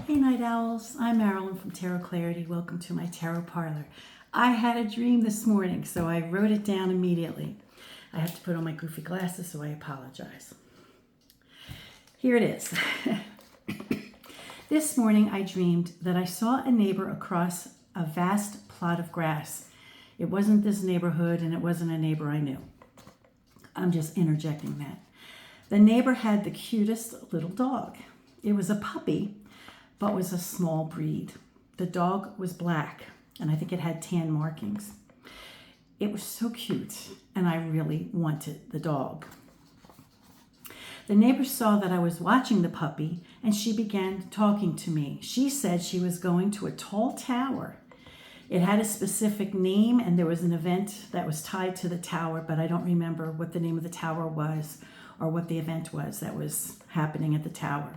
Hey Night Owls, I'm Marilyn from Tarot Clarity. Welcome to my tarot parlor. I had a dream this morning, so I wrote it down immediately. I have to put on my goofy glasses, so I apologize. Here it is. This morning I dreamed that I saw a neighbor across a vast plot of grass. It wasn't this neighborhood and it wasn't a neighbor I knew. I'm just interjecting that. The neighbor had the cutest little dog. It was a puppy, but was a small breed. The dog was black, and I think it had tan markings. It was so cute, and I really wanted the dog. The neighbor saw that I was watching the puppy, and she began talking to me. She said she was going to a tall tower. It had a specific name, and there was an event that was tied to the tower, but I don't remember what the name of the tower was or what the event was that was happening at the tower.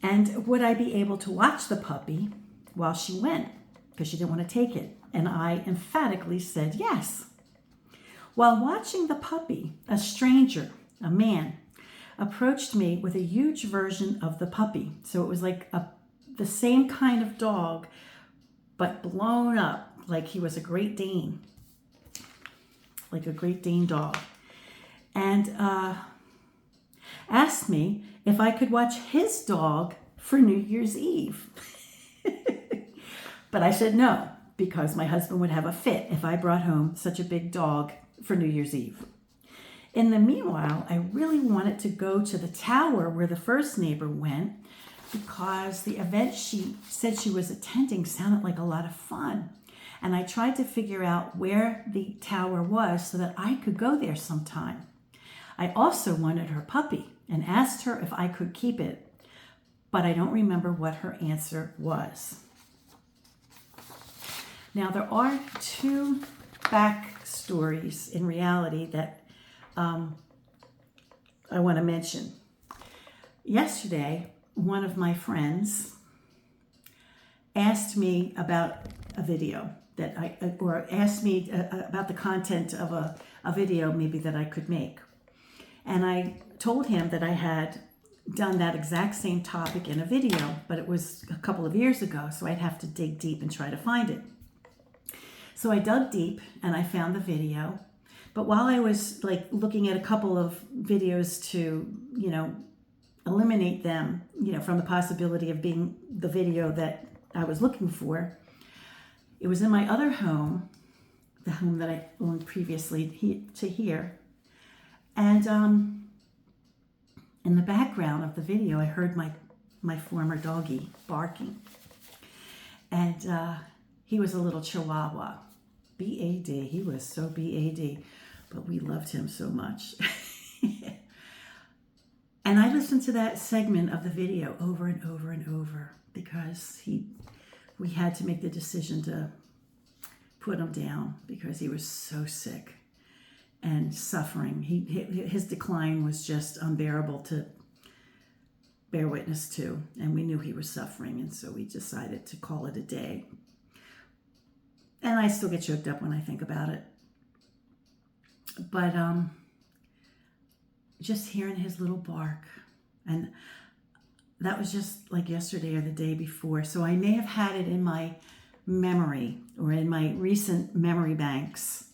And would I be able to watch the puppy while she went? Because she didn't want to take it. And I emphatically said yes. While watching the puppy, a stranger, a man, approached me with a huge version of the puppy. So it was like the same kind of dog, but blown up like he was a Great Dane. Like a Great Dane dog. And asked me if I could watch his dog for New Year's Eve. But I said no, because my husband would have a fit if I brought home such a big dog for New Year's Eve. In the meanwhile, I really wanted to go to the tower where the first neighbor went because the event she said she was attending sounded like a lot of fun. And I tried to figure out where the tower was so that I could go there sometime. I also wanted her puppy and asked her if I could keep it, but I don't remember what her answer was. Now, there are two backstories in reality that I want to mention. Yesterday, one of my friends asked me about a video or asked me about the content of a video maybe that I could make. And I told him that I had done that exact same topic in a video, but it was a couple of years ago, so I'd have to dig deep and try to find it. So I dug deep and I found the video. But while I was looking at a couple of videos to, eliminate them, from the possibility of being the video that I was looking for, it was in my other home, the home that I owned previously to here. And in the background of the video, I heard my former doggie barking. And he was a little Chihuahua. B-A-D. He was so B-A-D. But we loved him so much. And I listened to that segment of the video over and over and over because we had to make the decision to put him down because he was so sick and suffering. His decline was just unbearable to bear witness to, and we knew he was suffering, and so we decided to call it a day. And I still get choked up when I think about it. But just hearing his little bark, and that was just like yesterday or the day before, so I may have had it in my memory or in my recent memory banks.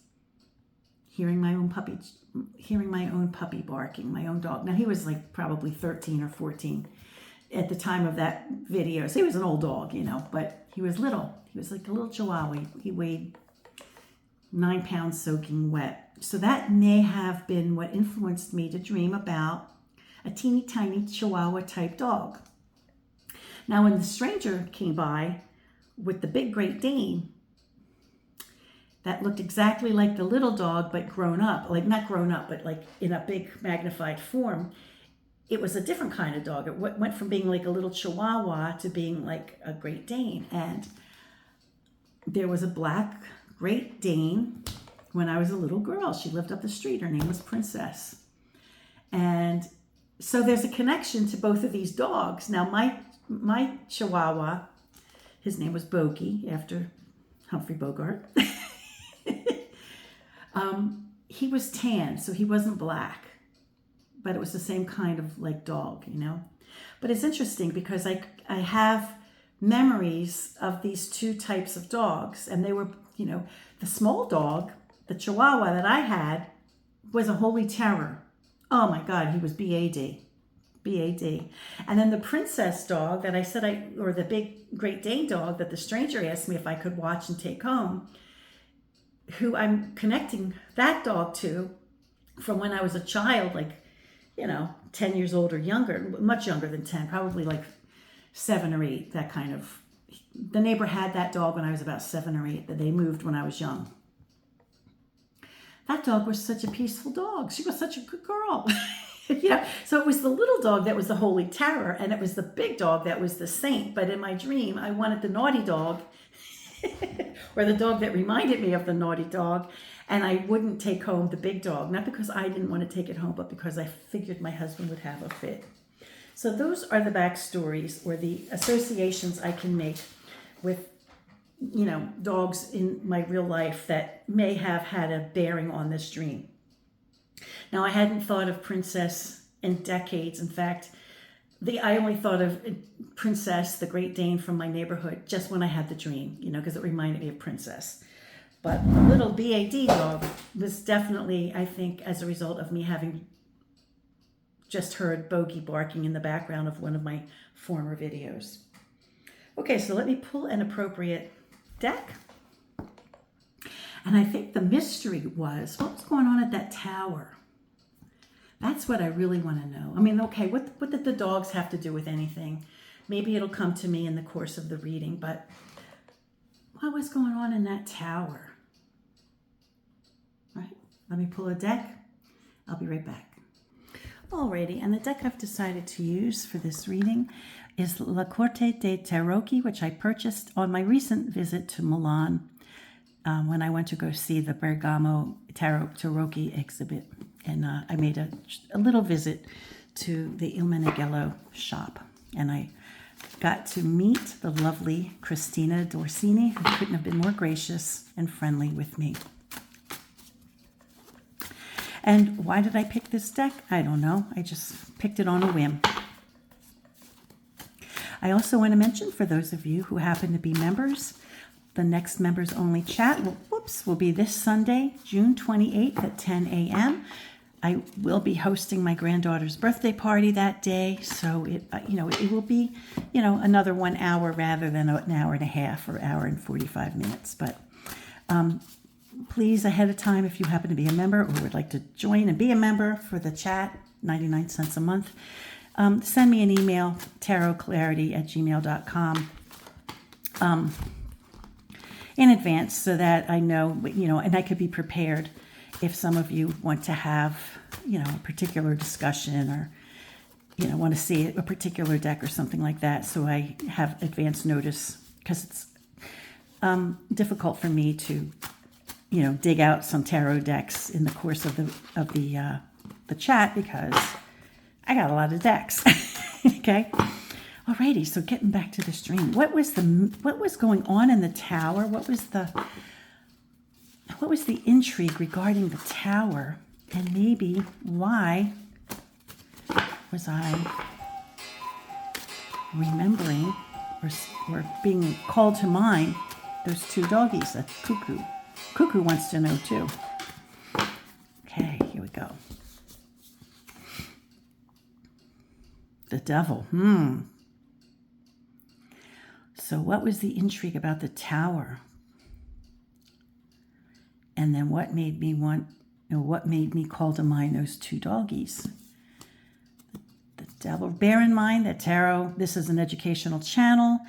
Hearing my own puppy barking, my own dog. Now he was probably 13 or 14 at the time of that video. So he was an old dog, but he was little. He was like a little Chihuahua. He weighed 9 pounds soaking wet. So that may have been what influenced me to dream about a teeny tiny Chihuahua type dog. Now when the stranger came by with the big Great Dane, that looked exactly like the little dog, but grown up. Not grown up, but in a big magnified form. It was a different kind of dog. It went from being like a little Chihuahua to being like a Great Dane. And there was a black Great Dane when I was a little girl. She lived up the street. Her name was Princess. And so there's a connection to both of these dogs. Now, my Chihuahua, his name was Bogey, after Humphrey Bogart. He was tan, so he wasn't black, but it was the same kind of dog, But it's interesting because I have memories of these two types of dogs, and they were, the small dog, the Chihuahua that I had, was a holy terror. Oh my God, he was BAD. BAD. And then the princess dog that I said or the big Great Dane dog that the stranger asked me if I could watch and take home, who I'm connecting that dog to from when I was a child, like, 10 years old or younger, much younger than 10, probably like 7 or 8, that kind of. The neighbor had that dog when I was about 7 or 8, that they moved when I was young. That dog was such a peaceful dog. She was such a good girl. So it was the little dog that was the holy terror, and it was the big dog that was the saint. But in my dream, I wanted the naughty dog, or the dog that reminded me of the naughty dog, and I wouldn't take home the big dog, not because I didn't want to take it home, but because I figured my husband would have a fit. So those are the backstories or the associations I can make with, dogs in my real life that may have had a bearing on this dream. Now, I hadn't thought of Princess in decades. In fact, I only thought of Princess, the Great Dane from my neighborhood, just when I had the dream, because it reminded me of Princess. But the little BAD dog was definitely, I think, as a result of me having just heard Bogey barking in the background of one of my former videos. Okay, so let me pull an appropriate deck. And I think the mystery was, what was going on at that tower? That's what I really want to know. I mean, okay, what did the dogs have to do with anything? Maybe it'll come to me in the course of the reading, but what was going on in that tower? All right, let me pull a deck. I'll be right back. Alrighty, and the deck I've decided to use for this reading is La Corte de Tarocchi, which I purchased on my recent visit to Milan when I went to go see the Bergamo Tarocchi exhibit. And I made a little visit to the Il Meneghello shop. And I got to meet the lovely Christina Dorsini, who couldn't have been more gracious and friendly with me. And why did I pick this deck? I don't know. I just picked it on a whim. I also want to mention, for those of you who happen to be members, the next members only chat will be this Sunday, June 28th at 10 a.m. I will be hosting my granddaughter's birthday party that day, so it will be, another 1 hour rather than an hour and a half or hour and 45 minutes. But please, ahead of time, if you happen to be a member or would like to join and be a member for the chat, 99 cents a month, send me an email, tarotclarity@gmail.com, in advance so that I know, and I could be prepared if some of you want to have, a particular discussion or, want to see a particular deck or something like that. So I have advance notice, because it's difficult for me to, dig out some tarot decks in the course of the chat, because I got a lot of decks. Okay. Alrighty. So getting back to this dream, what was going on in the tower? What was the intrigue regarding the tower, and maybe why was I remembering or being called to mind those two doggies? That's Cuckoo. Cuckoo wants to know too. Okay, here we go. The devil. So what was the intrigue about the tower? And then what made me call to mind those two doggies? The devil. Bear in mind that tarot, this is an educational channel,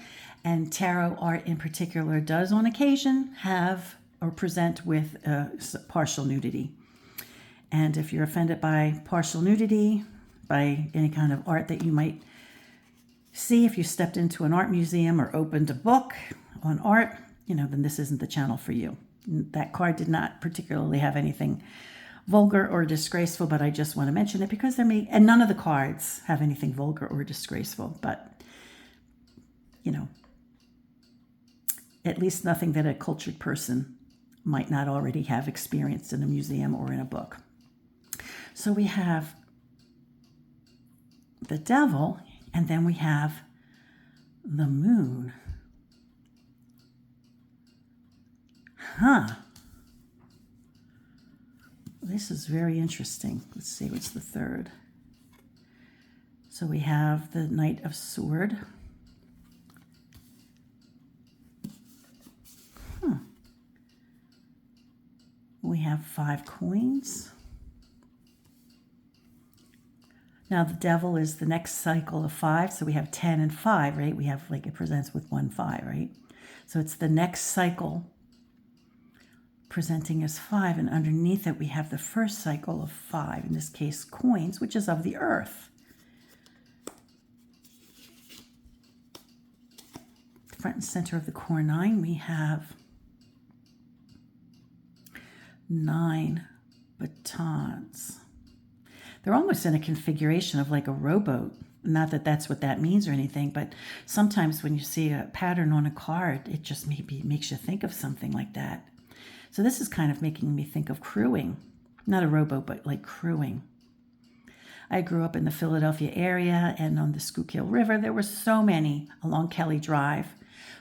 and tarot art in particular does on occasion have or present with partial nudity. And if you're offended by partial nudity, by any kind of art that you might see if you stepped into an art museum or opened a book on art, then this isn't the channel for you. That card did not particularly have anything vulgar or disgraceful, but I just want to mention it because and none of the cards have anything vulgar or disgraceful, but, at least nothing that a cultured person might not already have experienced in a museum or in a book. So we have the devil, And then we have the moon. Huh. This is very interesting. Let's see, what's the third? So we have the Knight of Sword. We have 5 coins. Now the devil is the next cycle of 5, so we have 10 and 5, right? We have, like, it presents with 1, 5, right? So it's the next cycle presenting as 5, and underneath it we have the first cycle of 5, in this case coins, which is of the earth. Front and center of the core 9, we have 9 batons. They're almost in a configuration of like a rowboat. Not that that's what that means or anything, but sometimes when you see a pattern on a card, it just maybe makes you think of something like that. So this is kind of making me think of crewing. Not a rowboat, but like crewing. I grew up in the Philadelphia area, and on the Schuylkill River, there were so many along Kelly Drive,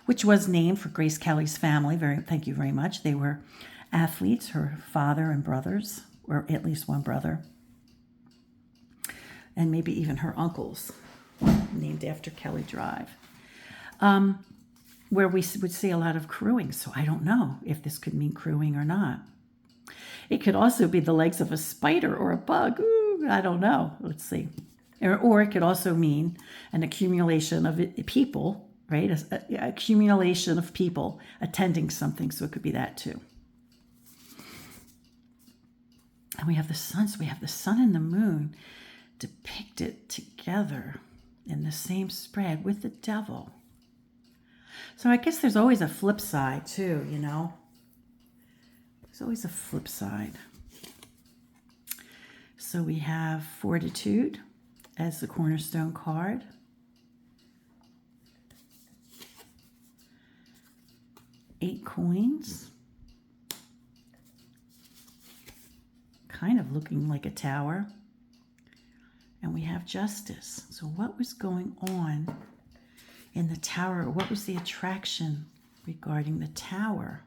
which was named for Grace Kelly's family. Thank you very much. They were athletes, her father and brothers, or at least one brother, and maybe even her uncles, named after Kelly Drive, where we would see a lot of crewing. So I don't know if this could mean crewing or not. It could also be the legs of a spider or a bug. Ooh, I don't know. Let's see. Or it could also mean an accumulation of people, right? An accumulation of people attending something. So it could be that too. And we have the sun. So we have the sun and the moon depicted together in the same spread with the devil. So I guess there's always a flip side too, you know. There's always a flip side. So we have Fortitude as the cornerstone card. Eight coins. Kind of looking like a tower. And we have Justice. So what was going on in the tower? What was the attraction regarding the tower?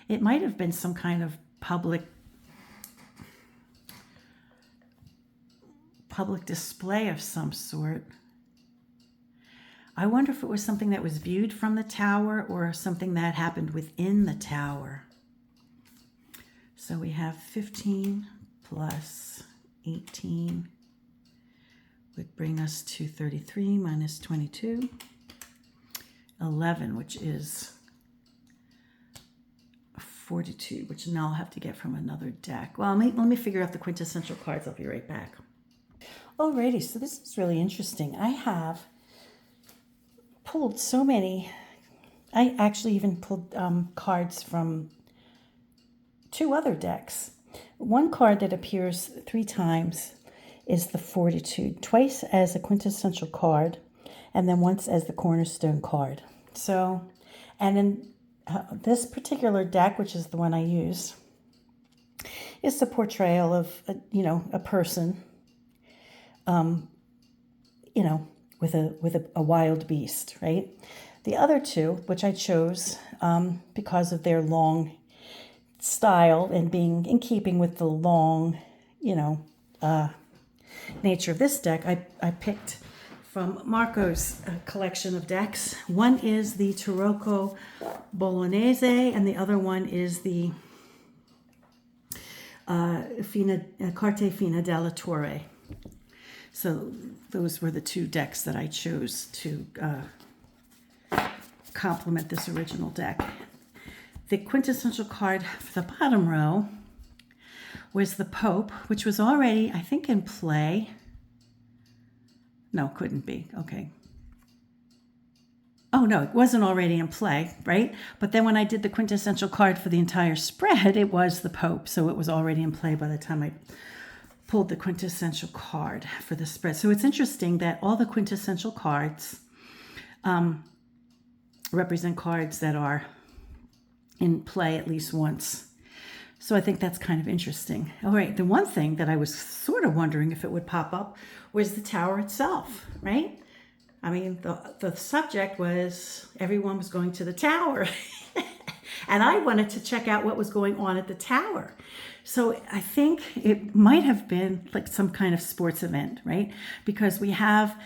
It might have been some kind of public display of some sort. I wonder if it was something that was viewed from the tower or something that happened within the tower. So we have 15 plus 18 would bring us to 33 minus 22. 11, which is Fortitude, which now I'll have to get from another deck. Well, let me figure out the quintessential cards. I'll be right back. Alrighty, so this is really interesting. I have pulled so many. I actually even pulled cards from 2 other decks. One card that appears 3 times is the Fortitude, twice as a quintessential card, and then once as the cornerstone card. So, and in this particular deck, which is the one I use, is the portrayal of a person, with a wild beast, right? The other 2, which I chose because of their long style and being in keeping with the long, nature of this deck, I picked from Marco's collection of decks. One is the Tarocco Bolognese, and the other one is the Corte Fina della Torre. So those were the 2 decks that I chose to complement this original deck. The quintessential card for the bottom row was the Pope, which was already, I think, in play. No, couldn't be. Okay. Oh, no, it wasn't already in play, right? But then when I did the quintessential card for the entire spread, it was the Pope. So it was already in play by the time I pulled the quintessential card for the spread. So it's interesting that all the quintessential cards represent cards that are in play at least once. So I think that's kind of interesting. All right, the one thing that I was sort of wondering if it would pop up was the tower itself, right? I mean, the subject was everyone was going to the tower. And I wanted to check out what was going on at the tower. So I think it might have been like some kind of sports event, right? Because we have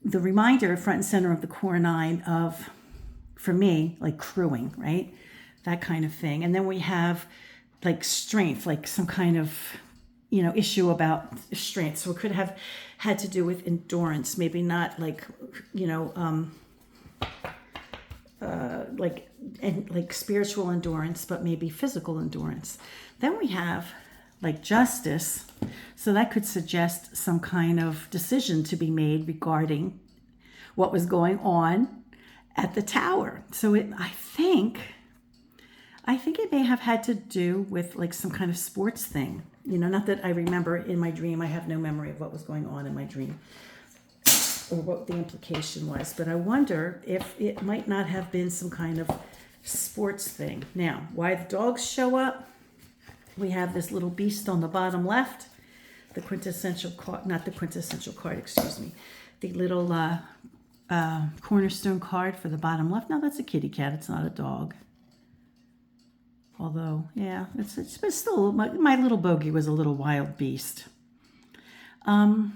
the reminder front and center of the core 9 of, for me, like crewing, right? That kind of thing. And then we have like strength, like some kind of, issue about strength. So it could have had to do with endurance, maybe not like, like spiritual endurance, but maybe physical endurance. Then we have like justice. So that could suggest some kind of decision to be made regarding what was going on at the tower. So I think it may have had to do with like some kind of sports thing. Not that I remember in my dream. I have no memory of what was going on in my dream or what the implication was. But I wonder if it might not have been some kind of sports thing. Now, why the dogs show up? We have this little beast on the bottom left, the quintessential card, not the quintessential card, excuse me, the little cornerstone card for the bottom left. Now that's a kitty cat, it's not a dog. Although, yeah, but still, my little bogey was a little wild beast. There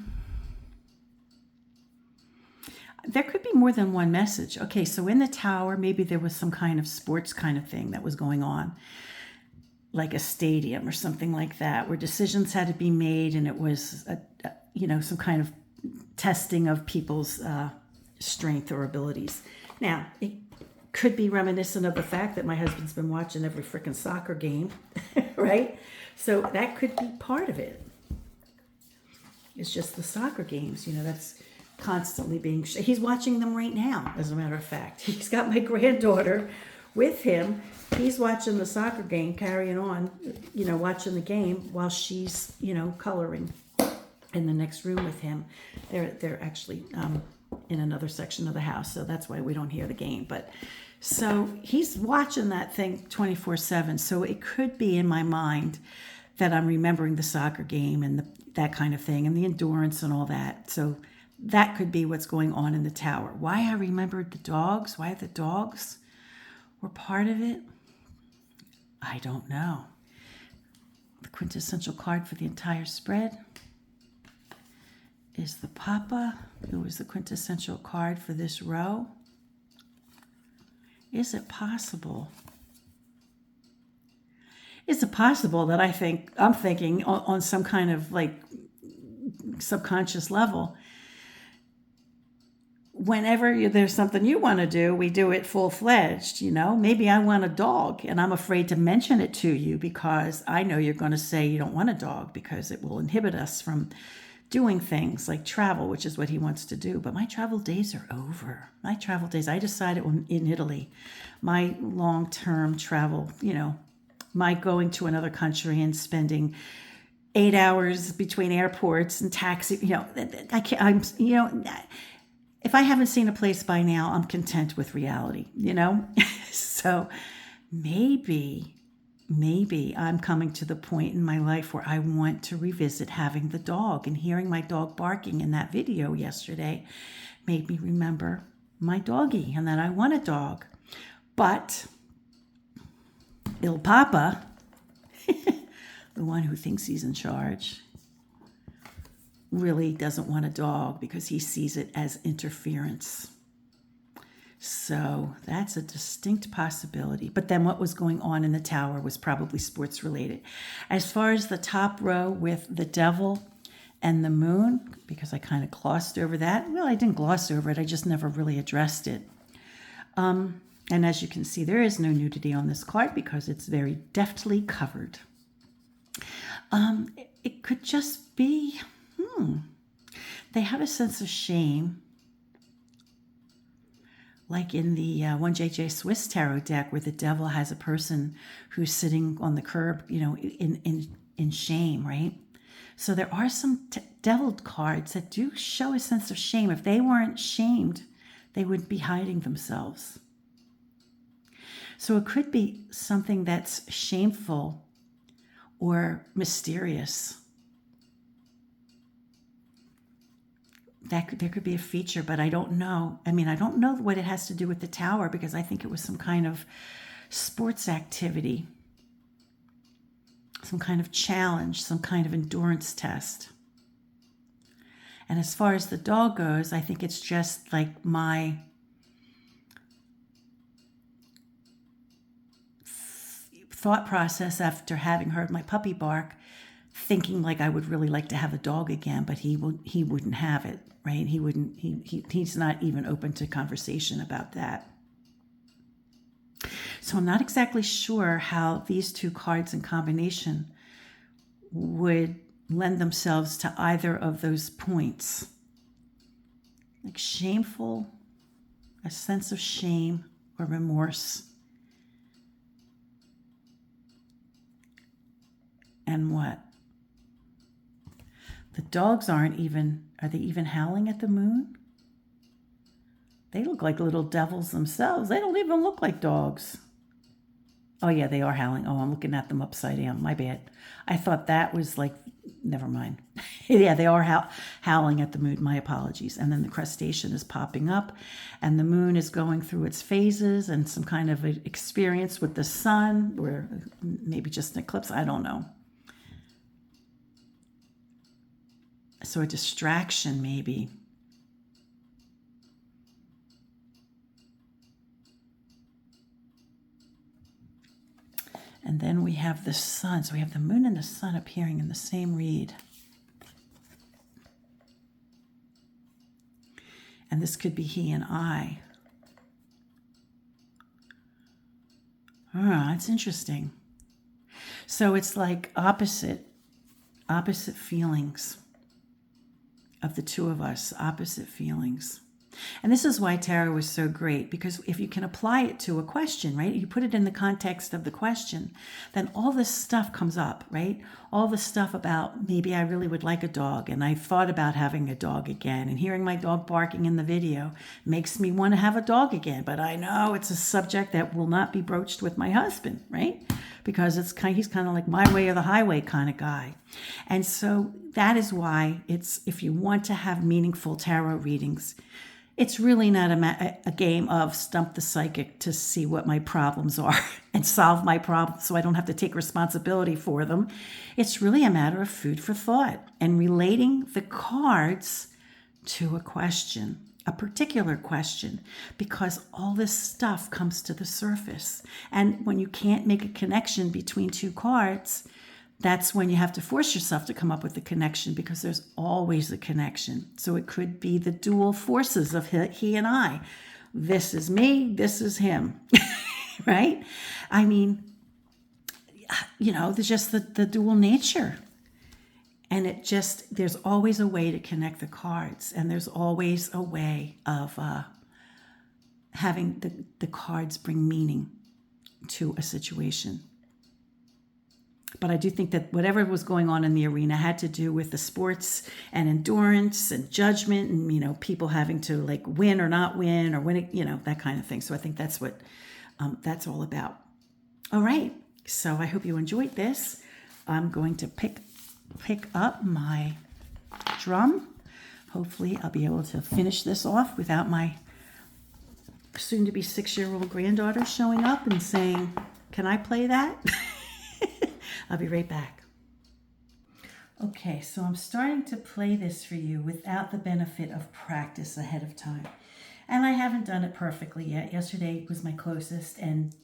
could be more than one message. Okay, so in the tower, maybe there was some kind of sports kind of thing that was going on, like a stadium or something like that, where decisions had to be made, and it was, some kind of testing of people's strength or abilities. Now, it could be reminiscent of the fact that my husband's been watching every freaking soccer game, right? So that could be part of it. It's just the soccer games, that's constantly being he's watching them right now, as a matter of fact. He's got my granddaughter with him. He's watching the soccer game, carrying on, watching the game while she's, coloring in the next room with him. They're actually in another section of the house, so that's why we don't hear the game. But so he's watching that thing 24/7. So it could be in my mind that I'm remembering the soccer game and that kind of thing, and the endurance and all that. So that could be what's going on in the tower. Why I remembered the dogs, why the dogs were part of it, I don't know. The quintessential card for the entire spread is the Papa, who is the quintessential card for this row. Is it possible? Is it possible that I'm thinking on some kind of like subconscious level, whenever there's something you want to do, we do it full-fledged, Maybe I want a dog, and I'm afraid to mention it to you because I know you're going to say you don't want a dog because it will inhibit us from doing things like travel, which is what he wants to do. But my travel days are over. I decided in Italy, my long-term travel, my going to another country and spending 8 hours between airports and taxi, I can't, if I haven't seen a place by now, I'm content with reality, So maybe I'm coming to the point in my life where I want to revisit having the dog, and hearing my dog barking in that video yesterday made me remember my doggie and that I want a dog. But Il Papa, the one who thinks he's in charge, really doesn't want a dog because he sees it as interference. So that's a distinct possibility. But then what was going on in the tower was probably sports related. As far as the top row with the devil and the moon, because I kind of glossed over that. Well, I didn't gloss over it. I just never really addressed it. And as you can see, there is no nudity on this card because it's very deftly covered. It could just be, they have a sense of shame, like in the 1JJ Swiss Tarot deck, where the devil has a person who's sitting on the curb, in shame, right? So there are some devil cards that do show a sense of shame. If they weren't shamed, they would be hiding themselves. So it could be something that's shameful or mysterious. there could be a feature, but I don't know. I mean, I don't know what it has to do with the tower, because I think it was some kind of sports activity, some kind of challenge, some kind of endurance test. And as far as the dog goes, I think it's just like my thought process after having heard my puppy bark, thinking like I would really like to have a dog again, but he wouldn't have it, right? He's not even open to conversation about that. So I'm not exactly sure how these two cards in combination would lend themselves to either of those points. Like shameful, a sense of shame or remorse. And what? The dogs are they even howling at the moon? They look like little devils themselves. They don't even look like dogs. Oh yeah, they are howling. Oh, I'm looking at them upside down. My bad. I thought that was like, never mind. Yeah, they are howling at the moon. My apologies. And then the crustacean is popping up, and the moon is going through its phases and some kind of experience with the sun, or maybe just an eclipse. I don't know. So a distraction, maybe. And then we have the sun. So we have the moon and the sun appearing in the same read. And this could be he and I. It's interesting. So it's like opposite feelings of the two of us, opposite feelings. And this is why tarot is so great, because if you can apply it to a question, right? You put it in the context of the question, then all this stuff comes up, right? All the stuff about maybe I really would like a dog, and I thought about having a dog again, and hearing my dog barking in the video makes me want to have a dog again. But I know it's a subject that will not be broached with my husband, right? Because he's kind of like my way or the highway kind of guy. And so that is why if you want to have meaningful tarot readings, it's really not a game of stump the psychic to see what my problems are and solve my problems so I don't have to take responsibility for them. It's really a matter of food for thought and relating the cards to a question, a particular question, because all this stuff comes to the surface. And when you can't make a connection between two cards, that's when you have to force yourself to come up with a connection, because there's always a connection. So it could be the dual forces of he and I. This is me, this is him, right? I mean, there's just the dual nature. And there's always a way to connect the cards. And there's always a way of having the cards bring meaning to a situation. But I do think that whatever was going on in the arena had to do with the sports and endurance and judgment and, people having to like win or not win or win it, that kind of thing. So I think that's what that's all about. All right. So I hope you enjoyed this. I'm going to pick up my drum. Hopefully I'll be able to finish this off without my soon-to-be 6-year-old granddaughter showing up and saying, "Can I play that?" I'll be right back. Okay, so I'm starting to play this for you without the benefit of practice ahead of time. And I haven't done it perfectly yet. Yesterday was my closest and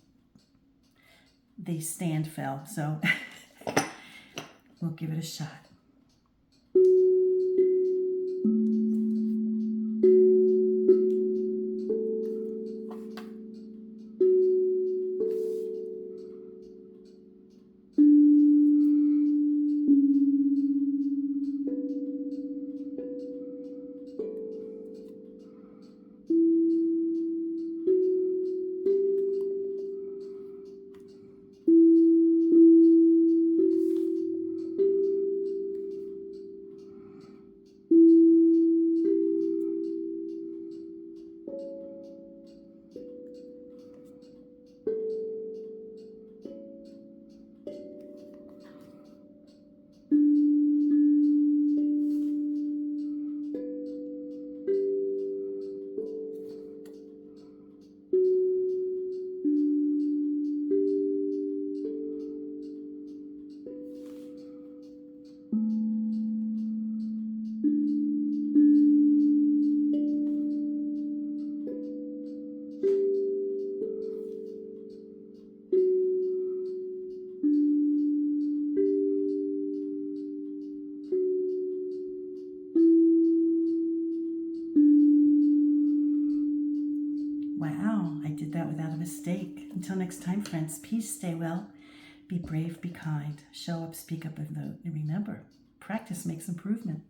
the stand fell. So we'll give it a shot. Wow, I did that without a mistake. Until next time, friends, peace, stay well, be brave, be kind, show up, speak up, and vote. And remember, practice makes improvement.